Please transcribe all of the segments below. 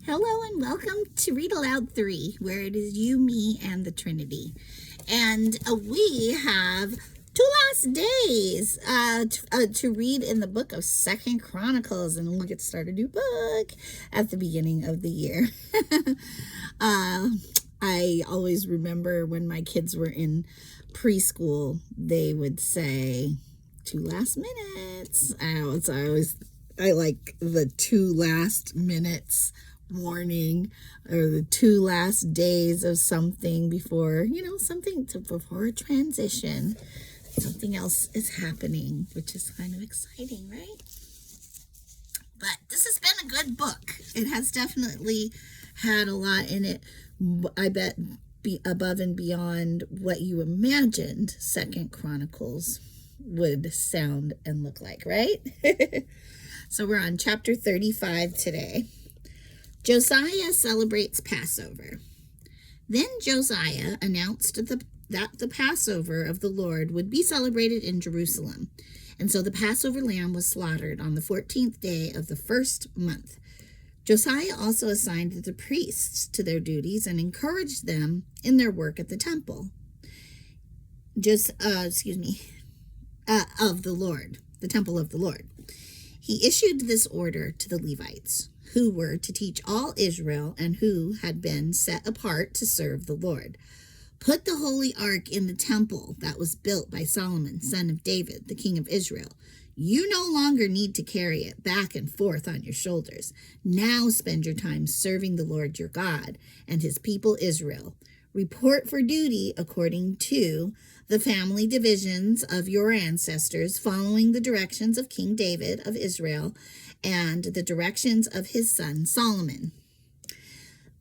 Hello and welcome to Read Aloud 3, where it is you, me, and the Trinity. And we have two last days to read in the book of Second Chronicles, and we'll get to start a new book at the beginning of the year. I always remember when my kids were in preschool, they would say, 2 last minutes. I like the 2 last minutes warning, or the 2 last days of something before, before a transition. Something else is happening, which is kind of exciting, right? But this has been a good book. It has definitely had a lot in it. I bet above and beyond what you imagined Second Chronicles would sound and look like, right? So we're on chapter 35 today. Josiah celebrates Passover. Then Josiah announced that the Passover of the Lord would be celebrated in Jerusalem. And so the Passover lamb was slaughtered on the 14th day of the first month. Josiah also assigned the priests to their duties and encouraged them in their work at the temple. Of the Lord, the temple of the Lord. He issued this order to the Levites, who were to teach all Israel and who had been set apart to serve the Lord. Put the holy ark in the temple that was built by Solomon, son of David, the king of Israel. You no longer need to carry it back and forth on your shoulders. Now spend your time serving the Lord your God and his people Israel. Report for duty according to the family divisions of your ancestors, following the directions of King David of Israel and the directions of his son Solomon.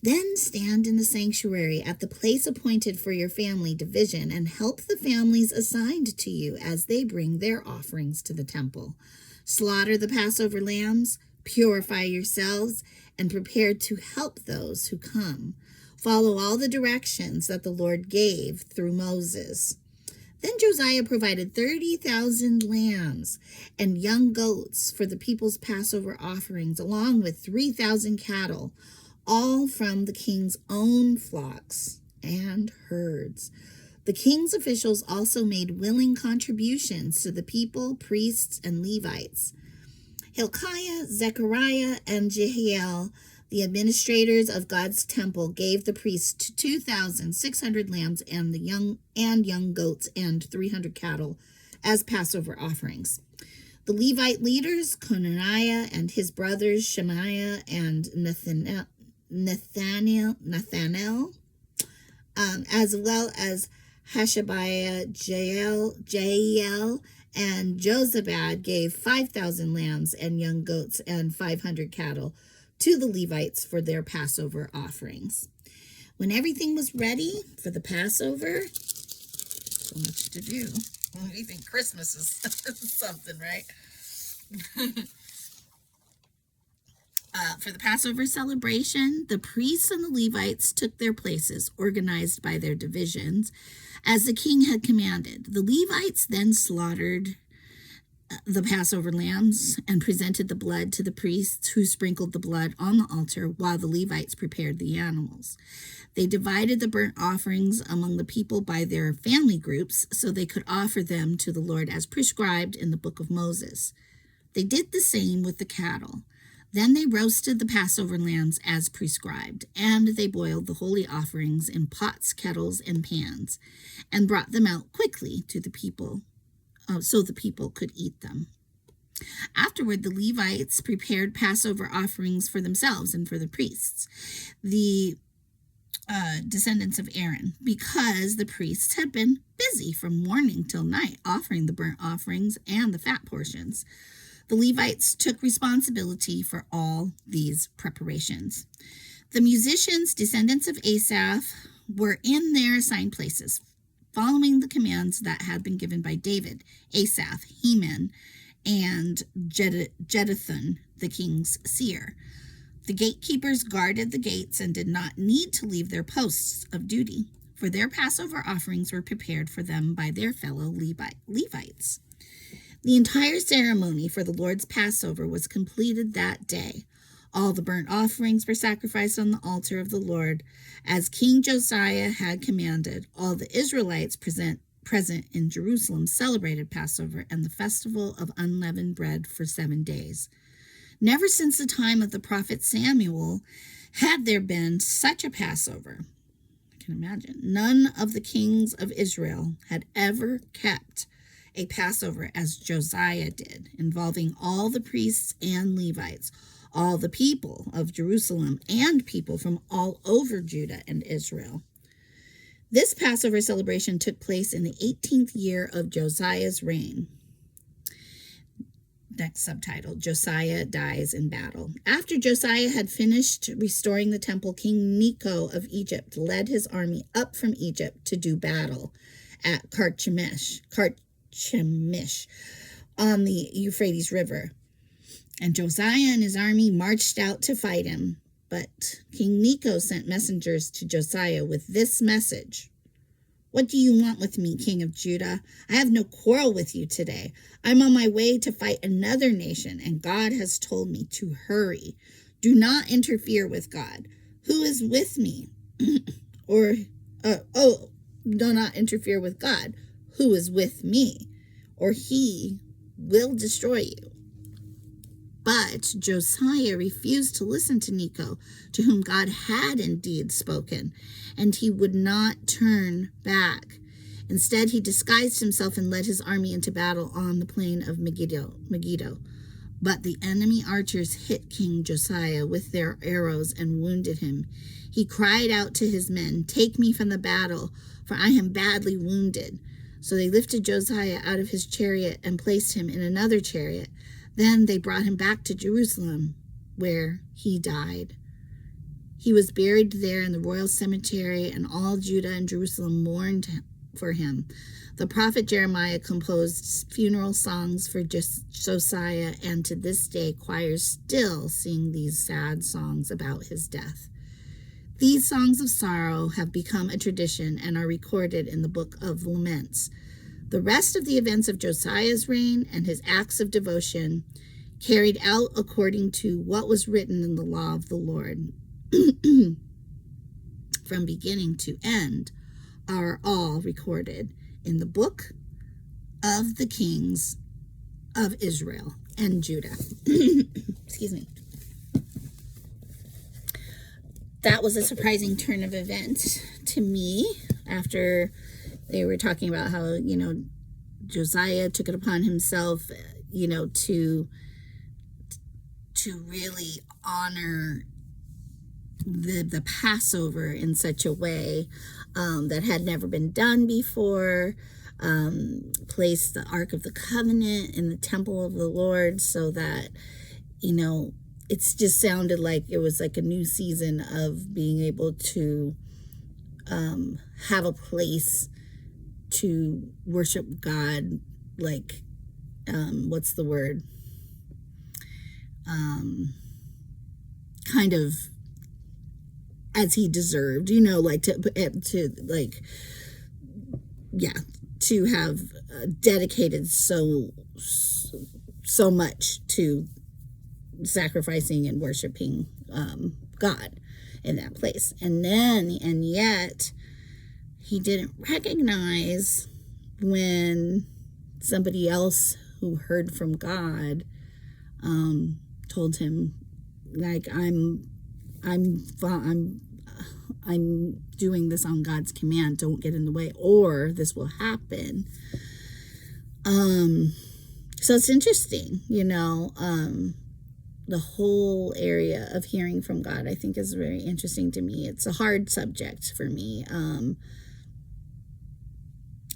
Then stand in the sanctuary at the place appointed for your family division and help the families assigned to you as they bring their offerings to the temple. Slaughter the Passover lambs, purify yourselves, and prepare to help those who come. Follow all the directions that the Lord gave through Moses. Then Josiah provided 30,000 lambs and young goats for the people's Passover offerings, along with 3,000 cattle, all from the king's own flocks and herds. The king's officials also made willing contributions to the people, priests, and Levites. Hilkiah, Zechariah, and Jehiel, the administrators of God's temple, gave the priests 2,600 lambs and young goats and 300 cattle as Passover offerings. The Levite leaders, Conaniah and his brothers Shemaiah and Nathanael, as well as Hashabiah, Jael, and Jozabad, gave 5,000 lambs and young goats and 500 cattle to the Levites for their Passover offerings. When everything was ready for the Passover, so much to do. Well, you think Christmas is something, right? For the Passover celebration, the priests and the Levites took their places, organized by their divisions, as the king had commanded. The Levites then slaughtered the Passover lambs and presented the blood to the priests, who sprinkled the blood on the altar while the Levites prepared the animals. They divided the burnt offerings among the people by their family groups so they could offer them to the Lord as prescribed in the book of Moses. They did the same with the cattle. Then they roasted the Passover lambs as prescribed, and they boiled the holy offerings in pots, kettles, and pans, and brought them out quickly to the people, so the people could eat them. Afterward, the Levites prepared Passover offerings for themselves and for the priests, the descendants of Aaron, because the priests had been busy from morning till night offering the burnt offerings and the fat portions. The Levites took responsibility for all these preparations. The musicians, descendants of Asaph, were in their assigned places, following the commands that had been given by David, Asaph, Heman, and Jeduthun, the king's seer. The gatekeepers guarded the gates and did not need to leave their posts of duty, for their Passover offerings were prepared for them by their fellow Levites. The entire ceremony for the Lord's Passover was completed that day. All the burnt offerings were sacrificed on the altar of the Lord, as King Josiah had commanded. All the Israelites present in Jerusalem celebrated Passover and the festival of unleavened bread for 7 days. Never since the time of the prophet Samuel had there been such a Passover. I can imagine. None of the kings of Israel had ever kept a Passover as Josiah did, involving all the priests and Levites, all the people of Jerusalem, and people from all over Judah and Israel. This Passover celebration took place in the 18th year of Josiah's reign. Next subtitle, Josiah dies in battle. After Josiah had finished restoring the temple, King Necho of Egypt led his army up from Egypt to do battle at Carchemish on the Euphrates River. And Josiah and his army marched out to fight him. But King Necho sent messengers to Josiah with this message. What do you want with me, King of Judah? I have no quarrel with you today. I'm on my way to fight another nation, and God has told me to hurry. Do not interfere with God. Who is with me? Do not interfere with God. Who is with me? Or he will destroy you. But Josiah refused to listen to Necho, to whom God had indeed spoken, and he would not turn back. Instead, he disguised himself and led his army into battle on the plain of Megiddo. But the enemy archers hit King Josiah with their arrows and wounded him. He cried out to his men, "Take me from the battle, for I am badly wounded." So they lifted Josiah out of his chariot and placed him in another chariot. Then they brought him back to Jerusalem, where he died. He was buried there in the royal cemetery, and all Judah and Jerusalem mourned for him. The prophet Jeremiah composed funeral songs for Josiah, and to this day choirs still sing these sad songs about his death. These songs of sorrow have become a tradition and are recorded in the Book of Laments. The rest of the events of Josiah's reign and his acts of devotion, carried out according to what was written in the law of the Lord, from beginning to end, are all recorded in the book of the kings of Israel and Judah. Excuse me. That was a surprising turn of events to me after they were talking about how, Josiah took it upon himself, to really honor the Passover in such a way that had never been done before, placed the Ark of the Covenant in the temple of the Lord so that, it's just sounded like it was like a new season of being able to have a place to worship God, like, what's the word? Kind of as he deserved, to have dedicated so much to sacrificing and worshiping God in that place. And yet he didn't recognize when somebody else who heard from God told him, like, I'm doing this on God's command. Don't get in the way, or this will happen. So it's interesting, the whole area of hearing from God, I think, is very interesting to me. It's a hard subject for me.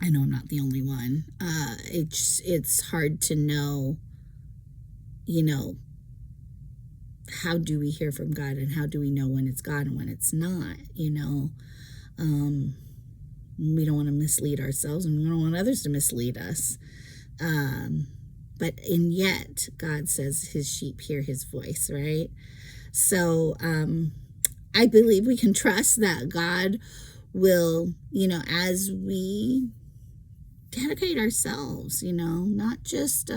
I know I'm not the only one. It's hard to know, how do we hear from God, and how do we know when it's God and when it's not, We don't want to mislead ourselves, and we don't want others to mislead us. But yet God says his sheep hear his voice, right? So I believe we can trust that God will, as we dedicate ourselves, not just,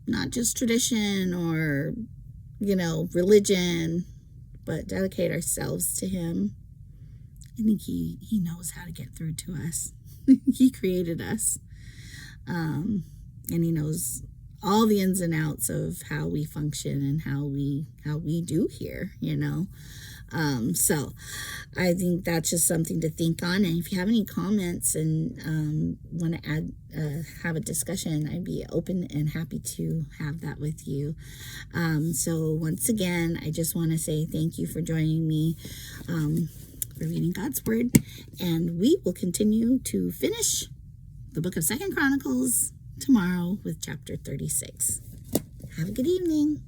not just tradition or, religion, but dedicate ourselves to him. I think he knows how to get through to us. He created us. And he knows all the ins and outs of how we function and how we do here, So I think that's just something to think on. And if you have any comments and want to have a discussion, I'd be open and happy to have that with you. So once again, I just want to say thank you for joining me for reading God's Word. And we will continue to finish the book of 2 Chronicles tomorrow with chapter 36. Have a good evening.